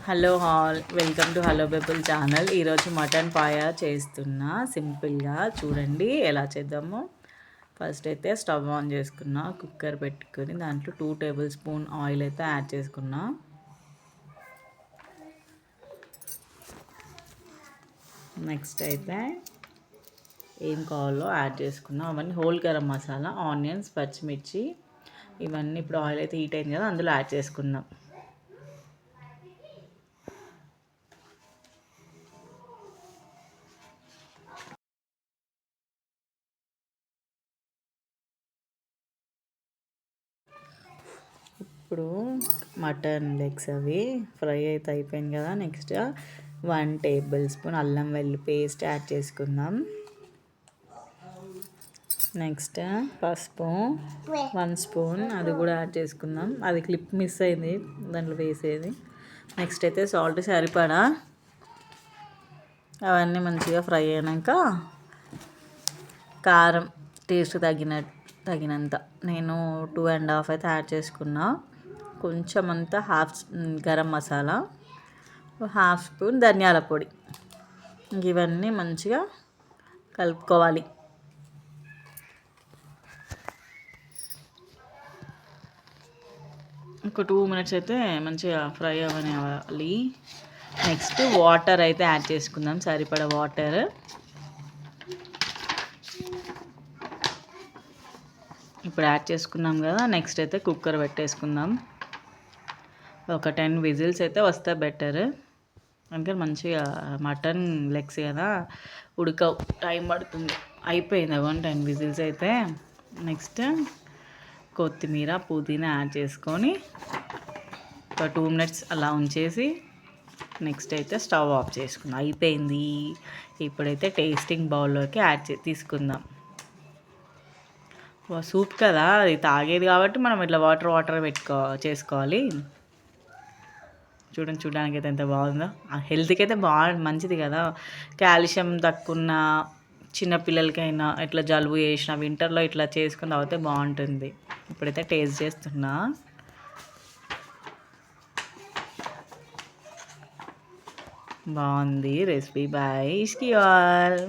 Hello hall, welcome to hello people channel. ఈరోజు mutton paya చేస్తున్నా సింపుల్గా. చూడండి ఎలా చేద్దామో. ఫస్ట్ అయితే స్టవ్ ఆన్ చేసుకున్నా, కుక్కర్ పెట్టుకొని దాంట్లో 2 టేబుల్ స్పూన్ ఆయిల్ అయితే యాడ్ చేసుకున్నా. నెక్స్ట్ అయితే ఏం కావాలో యాడ్ చేసుకున్నా. అవన్నీ హోల్ గరం మసాలా, ఆనియన్స్, పచ్చిమిర్చి ఇవన్నీ ఇప్పుడు ఆయిల్ అయితే హీట్ అయింది కదా, అందులో యాడ్ చేసుకున్నాం. ఇప్పుడు మటన్ లెగ్స్ అవి ఫ్రై అయితే అయిపోయింది కదా. నెక్స్ట్ 1 టేబుల్ స్పూన్ అల్లం వెల్లుల్లి పేస్ట్ యాడ్ చేసుకుందాం. నెక్స్ట్ పసుపు 1 స్పూన్ అది కూడా యాడ్ చేసుకుందాం. అది క్లిప్ మిస్ అయింది దాంట్లో వేసేది. నెక్స్ట్ అయితే సాల్ట్ సరిపడా. అవన్నీ మంచిగా ఫ్రై అయినాక కారం టేస్ట్ తగినంత నేను 2.5 అయితే యాడ్ చేసుకున్నా. కొంచెం అంతా గరం మసాలా, 1/2 స్పూన్ ధనియాల పొడి. ఇవన్నీ మంచిగా కలుపుకోవాలి. ఒక 2 మినిట్స్ అయితే మంచిగా ఫ్రై అవ్వనివ్వాలి. నెక్స్ట్ వాటర్ అయితే యాడ్ చేసుకుందాం, సరిపడా వాటర్. ఇప్పుడు యాడ్ చేసుకున్నాం కదా. నెక్స్ట్ అయితే కుక్కర్ పెట్టేసుకుందాం. ఒక 10 విజిల్స్ అయితే వస్తే బెటర్. అందుకని మంచిగా మటన్ లెగ్స్ కదా, ఉడకవు, టైం పడుతుంది. అయిపోయింది అవ్వండి 10 విజిల్స్ అయితే. నెక్స్ట్ కొత్తిమీర, పుదీనా యాడ్ చేసుకొని ఒక 2 మినిట్స్ అలా ఉంచేసి నెక్స్ట్ అయితే స్టవ్ ఆఫ్ చేసుకుందాం. అయిపోయింది. ఇప్పుడైతే టేస్టింగ్ బౌల్లోకి తీసుకుందాం. సూప్ కదా, అది తాగేది కాబట్టి మనం ఇట్లా వాటర్ చేసుకోవాలి. చూడడానికి అయితే ఎంత బాగుందో. హెల్త్కి అయితే మంచిది కదా. కాల్షియం తక్కువ చిన్నపిల్లలకైనా ఇట్లా జలుబు చేసిన వింటర్లో ఇట్లా చేసుకుని తాగితే బాగుంటుంది. ఇప్పుడైతే టేస్ట్ చేస్తున్నా. బాగుంది రెసిపీ. Bye ఇష్కి all.